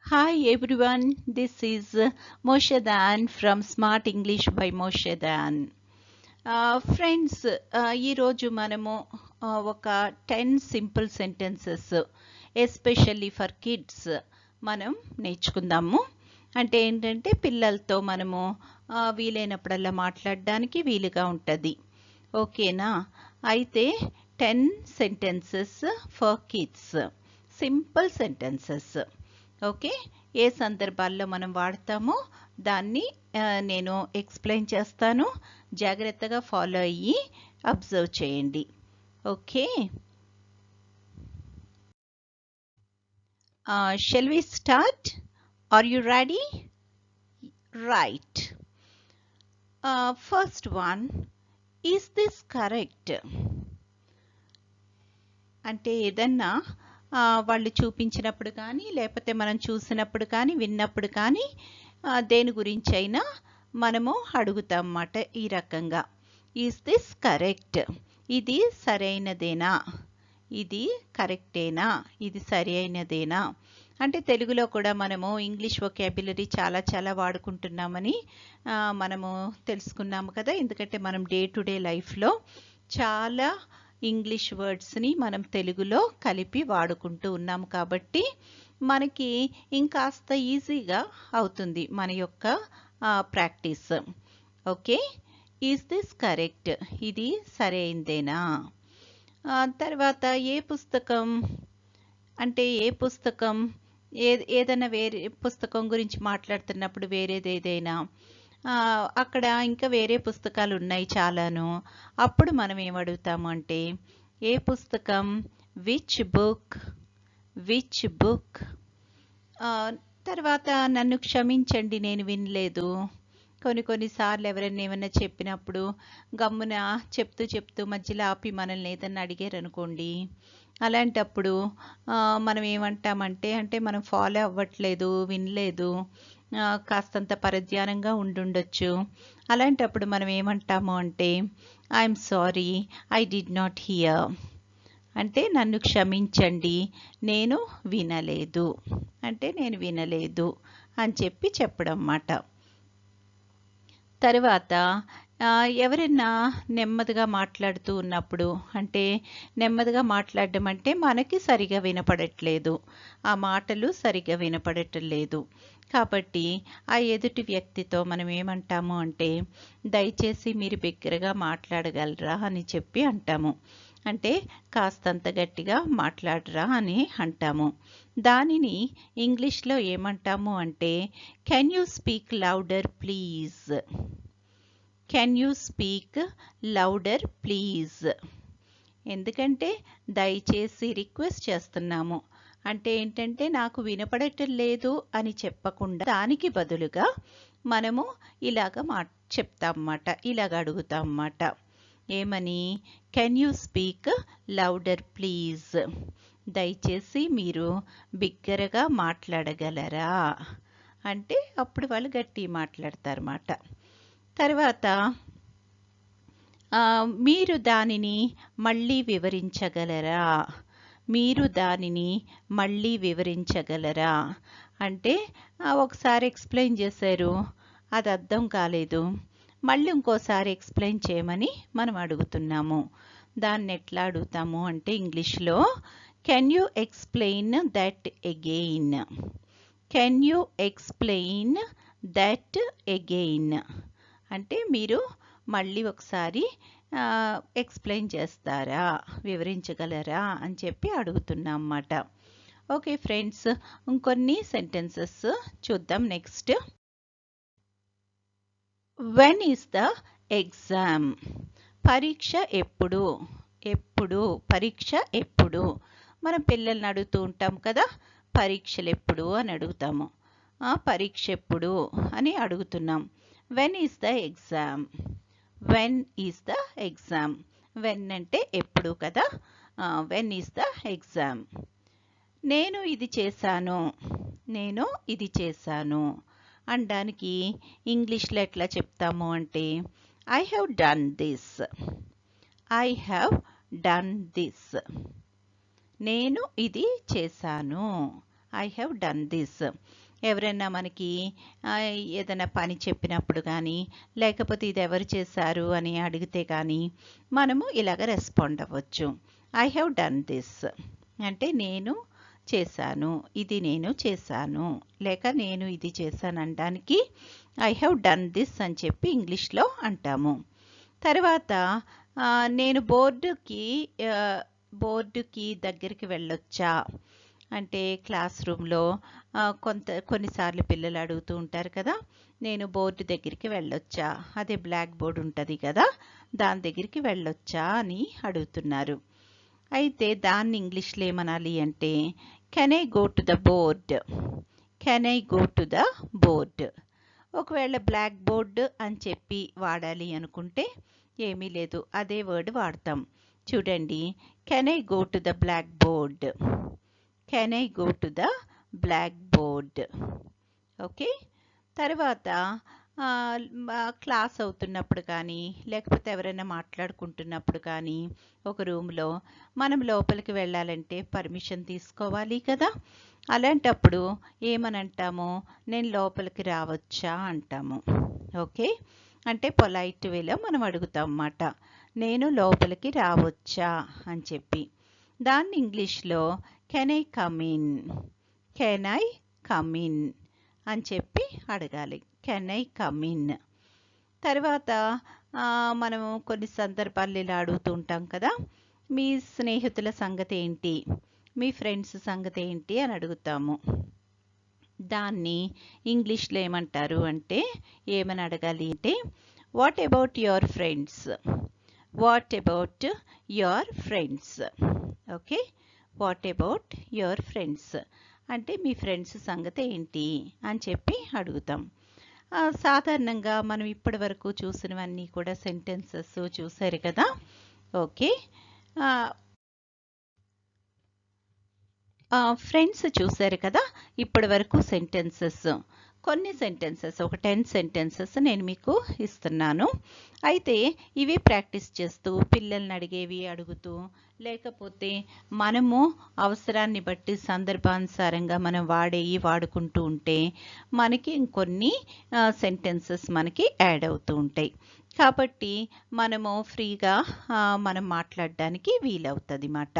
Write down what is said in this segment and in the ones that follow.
Hi everyone, this is Moshe Dayan from Smart English by Moshe Dayan. Friends, ఈరోజు మనము ఒక 10 simple sentences especially for kids మనం నేర్చుకుందాము. అంటే ఏంటంటే పిల్లలతో మనము వీలైనప్పుడల్లా మాట్లాడడానికి వీలుగా ఉంటుంది. ఓకేనా? అయితే 10 sentences for kids, simple sentences. Okay, ఏ సందర్భాల్లో మనం వాడతామో దాన్ని నేను ఎక్స్ప్లెయిన్ చేస్తాను. జాగ్రత్తగా ఫాలో అయ్యి అబ్జర్వ్ చేయండి. Okay, shall we start? Are you ready? Right. First one, is this correct? అంటే ఏదన్నా వాళ్ళు చూపించినప్పుడు కానీ, లేకపోతే మనం చూసినప్పుడు కానీ, విన్నప్పుడు కానీ, దేని గురించి అయినా మనము అడుగుతాం అన్నమాట ఈ రకంగా. Is this correct? ఇది సరైనదేనా? ఇది కరెక్టేనా? ఇది సరి అయినదేనా? అంటే తెలుగులో కూడా మనము ఇంగ్లీష్ వొకాబులరీ చాలా వాడుకుంటున్నామని మనము తెలుసుకున్నాము కదా. ఎందుకంటే మనం డే టు డే లైఫ్లో చాలా ఇంగ్లీష్ వర్డ్స్ని మనం తెలుగులో కలిపి వాడుకుంటూ ఉన్నాము కాబట్టి మనకి ఇంకాస్త ఈజీగా అవుతుంది మన యొక్క practice. Okay, is this correct? ఇది సరైందేనా? తర్వాత ఏ పుస్తకం? అంటే ఏ పుస్తకం? ఏదైనా వేరే పుస్తకం గురించి మాట్లాడుతున్నప్పుడు వేరేది ఏదైనా అక్కడ ఇంకా వేరే పుస్తకాలు ఉన్నాయి చాలాను. అప్పుడు మనం ఏమడుగుతాము అంటే ఏ పుస్తకం? Which book? Which book? తర్వాత నన్ను క్షమించండి, నేను వినలేదు. కొన్నిసార్లు ఎవరైనా ఏమైనా చెప్పినప్పుడు గమ్మున చెప్తూ మధ్యలో ఆపి మనల్ని ఏదన్నా అడిగారు అనుకోండి, అలాంటప్పుడు మనం ఏమంటామంటే అంటే మనం ఫాలో అవ్వట్లేదు, వినలేదు, కాస్తంత పరధ్యానంగా ఉండుండొచ్చు. అలాంటప్పుడు మనం ఏమంటాము అంటే I'm sorry, I did not here. అంటే నన్ను క్షమించండి, నేను వినలేదు. అంటే నేను వినలేదు అని చెప్పడం అన్నమాట. తర్వాత ఎవరైనా నెమ్మదిగా మాట్లాడుతూ ఉన్నప్పుడు, అంటే నెమ్మదిగా మాట్లాడడం అంటే మనకి సరిగా వినపడట్లేదు, ఆ మాటలు సరిగా వినపడటం లేదు కాబట్టి ఆ ఎదుటి వ్యక్తితో మనం ఏమంటాము అంటే దయచేసి మీరు బిగ్గరగా మాట్లాడగలరా అని చెప్పి అంటాము. అంటే కాస్తంత గట్టిగా మాట్లాడరా అని అంటాము. దానిని ఇంగ్లీష్లో ఏమంటాము అంటే can you speak louder please? Can you speak louder please? ఎందుకంటే దయచేసి రిక్వెస్ట్ చేస్తున్నాము. అంటే ఏంటంటే నాకు వినపడటం లేదు అని చెప్పకుండా దానికి బదులుగా మనము ఇలాగ చెప్తామన్నమాట, ఇలాగ అడుగుతామన్నమాట. ఏమని? Can you speak louder please? దయచేసి మీరు బిగ్గరగా మాట్లాడగలరా? అంటే అప్పుడు వాళ్ళు గట్టి మాట్లాడతారన్నమాట. తర్వాత మీరు దానిని మళ్ళీ వివరించగలరా? మీరు దానిని మళ్ళీ వివరించగలరా? అంటే ఒకసారి ఎక్స్ప్లెయిన్ చేశారు, అది అర్థం కాలేదు, మళ్ళీ ఇంకోసారి ఎక్స్ప్లెయిన్ చేయమని మనం అడుగుతున్నాము. దాన్ని ఎట్లా అడుగుతాము అంటే ఇంగ్లీష్లో can you explain that again? Can you explain that again? అంటే మీరు మళ్ళీ ఒకసారి ఎక్స్ప్లెయిన్ చేస్తారా, వివరించగలరా అని చెప్పి అడుగుతున్నాం అన్నమాట. ఓకే ఫ్రెండ్స్, ఇంకొన్ని సెంటెన్సెస్ చూద్దాం. Next, when is the exam? పరీక్ష ఎప్పుడు? ఎప్పుడు? పరీక్ష ఎప్పుడు? మనం పిల్లల్ని అడుగుతూ ఉంటాం కదా, పరీక్షలు ఎప్పుడు అని అడుగుతాము. పరీక్ష ఎప్పుడు అని అడుగుతున్నాం. When is the exam? When is the exam? When అంటే ఎప్పుడు కదా. When is the exam? నేను ఇది చేశాను, నేను ఇది చేశాను అనడానికి ఇంగ్లీష్లో ఎట్లా చెప్తాము అంటే I have done this. I have done this. నేను ఇది చేశాను ఐ హ్యావ్ డన్ దిస్. ఎవరైనా మనకి ఏదైనా పని చెప్పినప్పుడు కానీ, లేకపోతే ఇది ఎవరు చేశారు అని అడిగితే కానీ మనము ఇలాగ రెస్పాండ్ అవ్వచ్చు. ఐ హ్యావ్ డన్ దిస్ అంటే నేను చేశాను, ఇది నేను చేశాను, లేక నేను ఇది చేశాను అనడానికి ఐ హ్యావ్ డన్ దిస్ అని చెప్పి ఇంగ్లీష్లో అంటాము. తర్వాత నేను బోర్డుకి దగ్గరికి వెళ్ళొచ్చా అంటే క్లాస్ రూమ్లో కొన్నిసార్లు పిల్లలు అడుగుతూ ఉంటారు కదా, నేను బోర్డు దగ్గరికి వెళ్ళొచ్చా, అదే బ్లాక్ బోర్డ్ ఉంటుంది కదా, దాని దగ్గరికి వెళ్ళొచ్చా అని అడుగుతున్నారు. అయితే దాన్ని ఇంగ్లీష్లో ఏమనాలి అంటే can I go to the board, can I go to the board. ఒకవేళ బ్లాక్ బోర్డ్ అని చెప్పి వాడాలి అనుకుంటే ఏమీ లేదు, అదే వర్డ్ వాడతాం. చూడండి, can I go to the black board, can I go to the black board. Okay. తర్వాత క్లాస్ అవుతున్నప్పుడు కానీ, లేకపోతే ఎవరైనా మాట్లాడుకుంటున్నప్పుడు కానీ, ఒక రూమ్లో మనం లోపలికి వెళ్ళాలంటే పర్మిషన్ తీసుకోవాలి కదా, అలాంటప్పుడు ఏమని అంటాము, నేను లోపలికి రావచ్చా అంటాము. ఓకే, అంటే పొలైట్ వేలో మనం అడుగుతాం అన్నమాట, నేను లోపలికి రావచ్చా అని చెప్పి. దాన్ని ఇంగ్లీష్లో can I come in, can I come in అని చెప్పి అడగాలి, కెన్ ఐ కమ్ ఇన్. తర్వాత మనము కొన్ని సందర్భాల్లో ఇలా అడుగుతూ ఉంటాం కదా, మీ స్నేహితుల సంగతి ఏంటి, మీ ఫ్రెండ్స్ సంగతి ఏంటి అని అడుగుతాము. దాన్ని ఇంగ్లీష్లో ఏమంటారు అంటే ఏమని అడగాలి అంటే what about your friends, what about your friends. Okay, what about your friends అంటే మీ ఫ్రెండ్స్ సంగతి ఏంటి అని చెప్పి అడుగుతాం. సాధారణంగా మనం ఇప్పటి వరకు చూసినవన్నీ కూడా సెంటెన్సెస్ చూసారు కదా. ఓకే, ఫ్రెండ్స్ చూసారు కదా ఇప్పటి వరకు సెంటెన్సెస్. కొన్ని సెంటెన్సెస్, ఒక 10 సెంటెన్సెస్ నేను మీకు ఇస్తున్నాను. అయితే ఇవి ప్రాక్టీస్ చేస్తూ పిల్లల్ని అడిగేవి అడుగుతూ, లేకపోతే మనము అవసరాన్ని బట్టి సందర్భానుసారంగా మనం వాడుకుంటూ ఉంటే మనకి ఇంకొన్ని సెంటెన్సెస్ మనకి యాడ్ అవుతూ ఉంటాయి. కాబట్టి మనము ఫ్రీగా మనం మాట్లాడడానికి వీలవుతుంది అన్నమాట.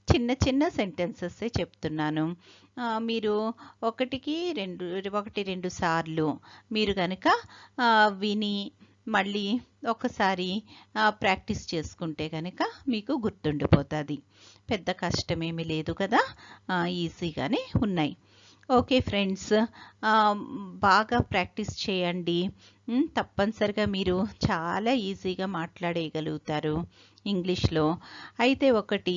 చిన్న చిన్న సెంటెన్సెస్ చెప్తున్నాను. మీరు ఒకటి రెండు సార్లు మీరు కనుక విని మళ్ళీ ఒకసారి ప్రాక్టీస్ చేసుకుంటే కనుక మీకు గుర్తుండిపోతుంది. పెద్ద కష్టమేమీ లేదు కదా, ఈజీగానే ఉన్నాయి. ఓకే ఫ్రెండ్స్, బాగా ప్రాక్టీస్ చేయండి. తప్పనిసరిగా మీరు చాలా ఈజీగా మాట్లాడేయగలుగుతారు ఇంగ్లీష్లో. అయితే ఒకటి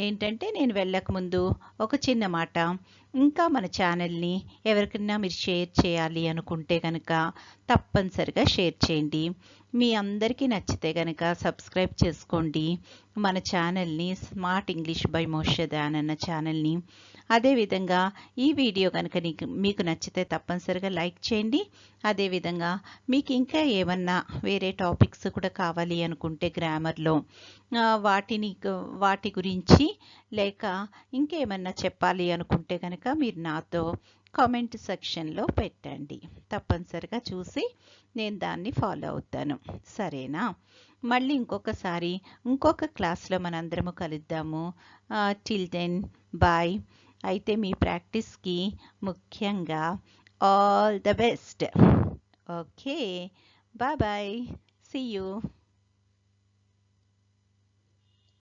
ఏంటంటే నేను వెళ్ళకముందు ఒక చిన్న మాట, ఇంకా మన ఛానల్ని ఎవరికైనా మీరు షేర్ చేయాలి అనుకుంటే కనుక తప్పనిసరిగా షేర్ చేయండి. మీ అందరికీ నచ్చితే కనుక సబ్స్క్రైబ్ చేసుకోండి మన ఛానల్ని, smart English by Moshe Dayan అన్న ఛానల్ని. అదేవిధంగా ఈ వీడియో కనుక మీకు నచ్చితే తప్పనిసరిగా లైక్ చేయండి. అదేవిధంగా మీకు ఇంకా ఏమన్నా వేరే టాపిక్స్ కూడా కావాలి అనుకుంటే గ్రామర్లో వాటి గురించి లేక ఇంకేమన్నా చెప్పాలి అనుకుంటే కనుక మీరు నాతో కామెంట్ సెక్షన్లో పెట్టండి. తప్పనిసరిగా చూసి నేను దాన్ని ఫాలో అవుతాను. సరేనా? మళ్ళీ ఇంకొక క్లాస్లో మనందరము కలుద్దాము. Till then bye. అయితే మీ ప్రాక్టీస్కి ముఖ్యంగా all the best. Okay, bye bye, see you.